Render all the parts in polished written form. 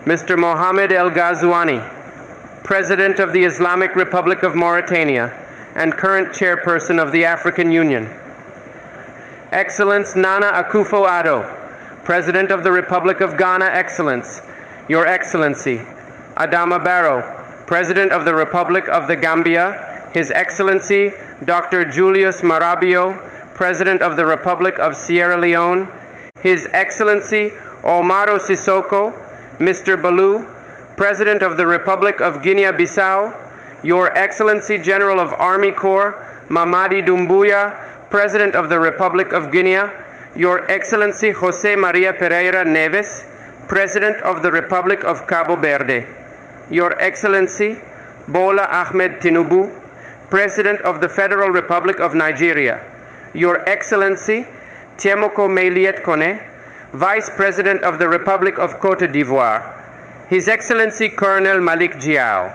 Mr. Mohammed El Ghazouani, President of the Islamic Republic of Mauritania and current chairperson of the African Union. Excellence Nana Akufo-Addo, President of the Republic of Ghana, Excellence, Your Excellency. Adama Barrow, President of the Republic of the Gambia, His Excellency Dr. Julius Marabio, President of the Republic of Sierra Leone, His Excellency Omaro Sissoko, Mr. Balou, President of the Republic of Guinea-Bissau, Your Excellency General of Army Corps Mamadi Doumbouya, President of the Republic of Guinea, Your Excellency Jose Maria Pereira Neves, President of the Republic of Cabo Verde, Your Excellency Bola Ahmed Tinubu, President of the Federal Republic of Nigeria, Your Excellency Tiemoko Meiliet Kone, Vice President of the Republic of Cote d'Ivoire, His Excellency Colonel Malik Diaw,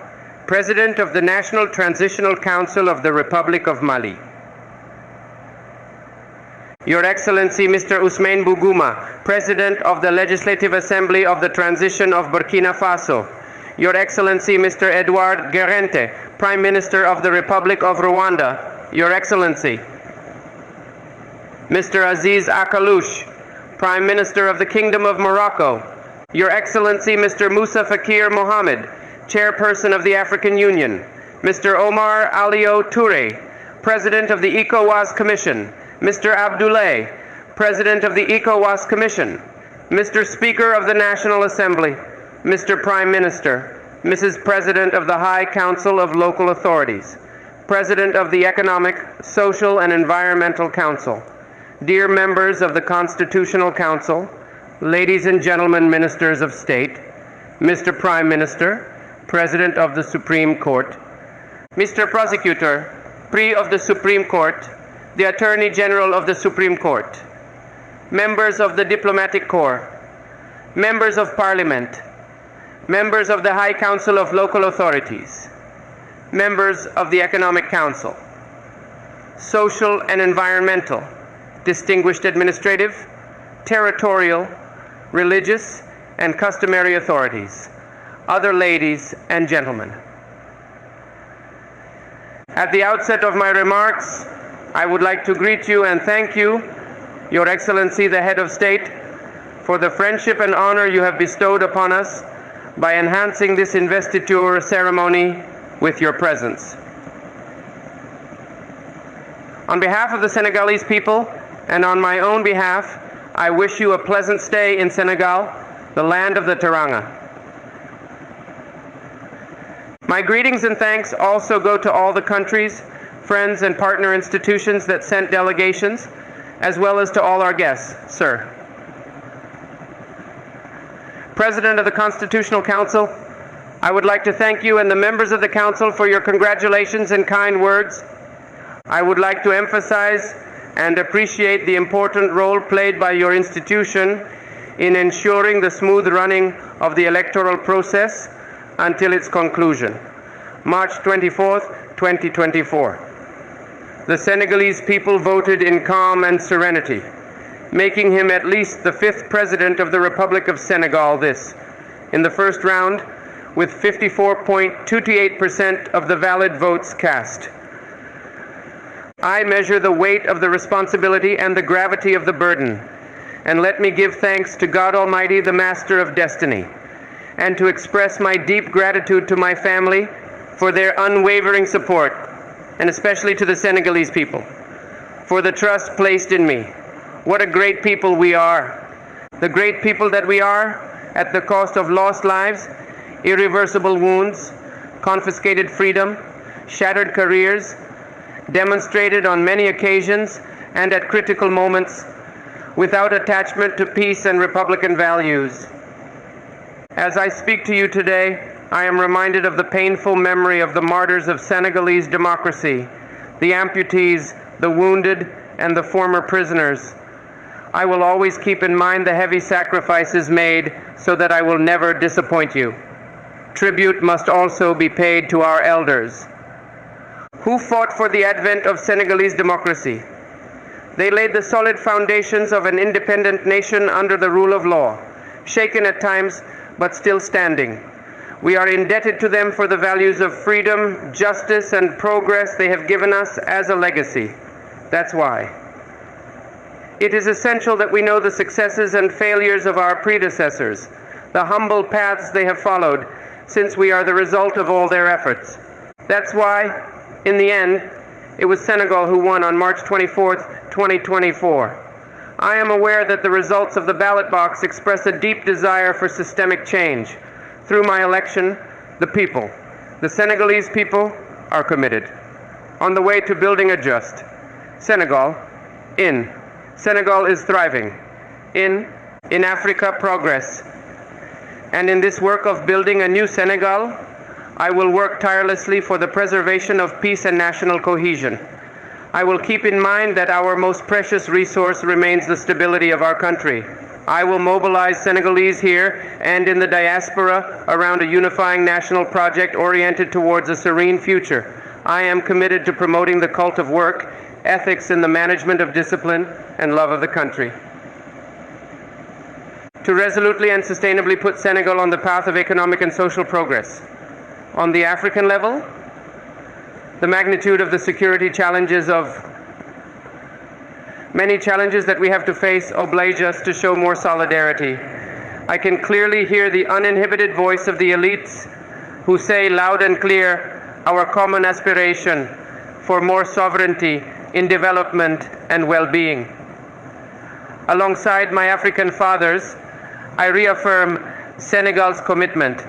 President of the National Transitional Council of the Republic of Mali, Your Excellency Mr. Ousmane Bougouma, President of the Legislative Assembly of the Transition of Burkina Faso, Your Excellency Mr. Edouard Guerente, Prime Minister of the Republic of Rwanda, Your Excellency Mr. Aziz Akalouche, Prime Minister of the Kingdom of Morocco, Your Excellency Mr. Moussa Fakir Mohamed, Chairperson of the African Union, Mr. Omar Alio Touré, President of the ECOWAS Commission, Mr. Abdoulaye, President of the ECOWAS Commission, Mr. Speaker of the National Assembly, Mr. Prime Minister, Mrs. President of the High Council of Local Authorities, President of the Economic, Social, and Environmental Council, dear members of the Constitutional Council, ladies and gentlemen ministers of state, Mr. Prime Minister, President of the Supreme Court, Mr. Prosecutor, Pri of the Supreme Court, the Attorney General of the Supreme Court, members of the Diplomatic Corps, members of Parliament, members of the High Council of Local Authorities, members of the Economic Council, social and environmental, distinguished administrative, territorial, religious, and customary authorities, other ladies and gentlemen. At the outset of my remarks, I would like to greet you and thank you, Your Excellency the Head of State, for the friendship and honor you have bestowed upon us by enhancing this investiture ceremony with your presence. On behalf of the Senegalese people and on my own behalf, I wish you a pleasant stay in Senegal, the land of the Teranga. My greetings and thanks also go to all the countries, friends, and partner institutions that sent delegations, as well as to all our guests, sir. President of the Constitutional Council, I would like to thank you and the members of the Council for your congratulations and kind words. I would like to emphasize and appreciate the important role played by your institution in ensuring the smooth running of the electoral process until its conclusion, March 24th, 2024. The Senegalese people voted in calm and serenity, making him at least the 5th President of the Republic of Senegal in the first round, with 54.28% of the valid votes cast. I measure the weight of the responsibility and the gravity of the burden, and let me give thanks to God Almighty, the Master of Destiny, and to express my deep gratitude to my family for their unwavering support, and especially to the Senegalese people, for the trust placed in me. What a great people we are. The great people that we are, at the cost of lost lives, irreversible wounds, confiscated freedom, shattered careers, demonstrated on many occasions and at critical moments, without attachment to peace and Republican values. As I speak to you today, I am reminded of the painful memory of the martyrs of Senegalese democracy, the amputees, the wounded, and the former prisoners. I will always keep in mind the heavy sacrifices made so that I will never disappoint you. Tribute must also be paid to our elders, who fought for the advent of Senegalese democracy. They laid the solid foundations of an independent nation under the rule of law, shaken at times but still standing. We are indebted to them for the values of freedom, justice, and progress they have given us as a legacy. That's why. It is essential that we know the successes and failures of our predecessors, the humble paths they have followed, since we are the result of all their efforts. That's why, in the end, it was Senegal who won on March 24th, 2024. I am aware that the results of the ballot box express a deep desire for systemic change. Through my election, the people, the Senegalese people, are committed. On the way to building a just Senegal, Senegal is thriving. In Africa, progress. And in this work of building a new Senegal, I will work tirelessly for the preservation of peace and national cohesion. I will keep in mind that our most precious resource remains the stability of our country. I will mobilize Senegalese here and in the diaspora around a unifying national project oriented towards a serene future. I am committed to promoting the cult of work, ethics in the management of discipline, and love of the country. To resolutely and sustainably put Senegal on the path of economic and social progress. On the African level, the magnitude of the security challenges many challenges that we have to face oblige us to show more solidarity. I can clearly hear the uninhibited voice of the elites who say loud and clear our common aspiration for more sovereignty in development and well-being. Alongside my African fathers, I reaffirm Senegal's commitment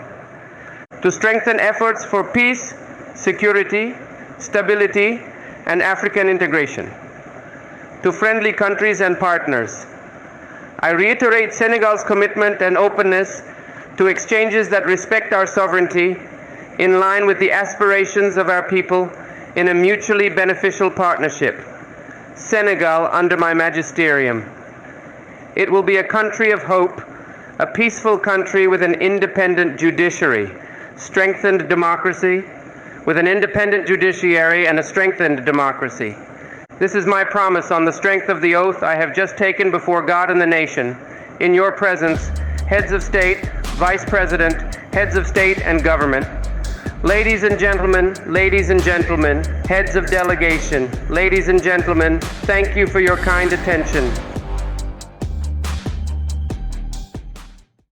to strengthen efforts for peace, security, stability, and African integration. To friendly countries and partners, I reiterate Senegal's commitment and openness to exchanges that respect our sovereignty in line with the aspirations of our people in a mutually beneficial partnership. Senegal under my magisterium. It will be a country of hope, a peaceful country with an independent judiciary, strengthened democracy, with an independent judiciary and a strengthened democracy. This is my promise on the strength of the oath I have just taken before God and the nation, in your presence, heads of state, vice president, heads of state and government, ladies and gentlemen, heads of delegation, ladies and gentlemen, thank you for your kind attention.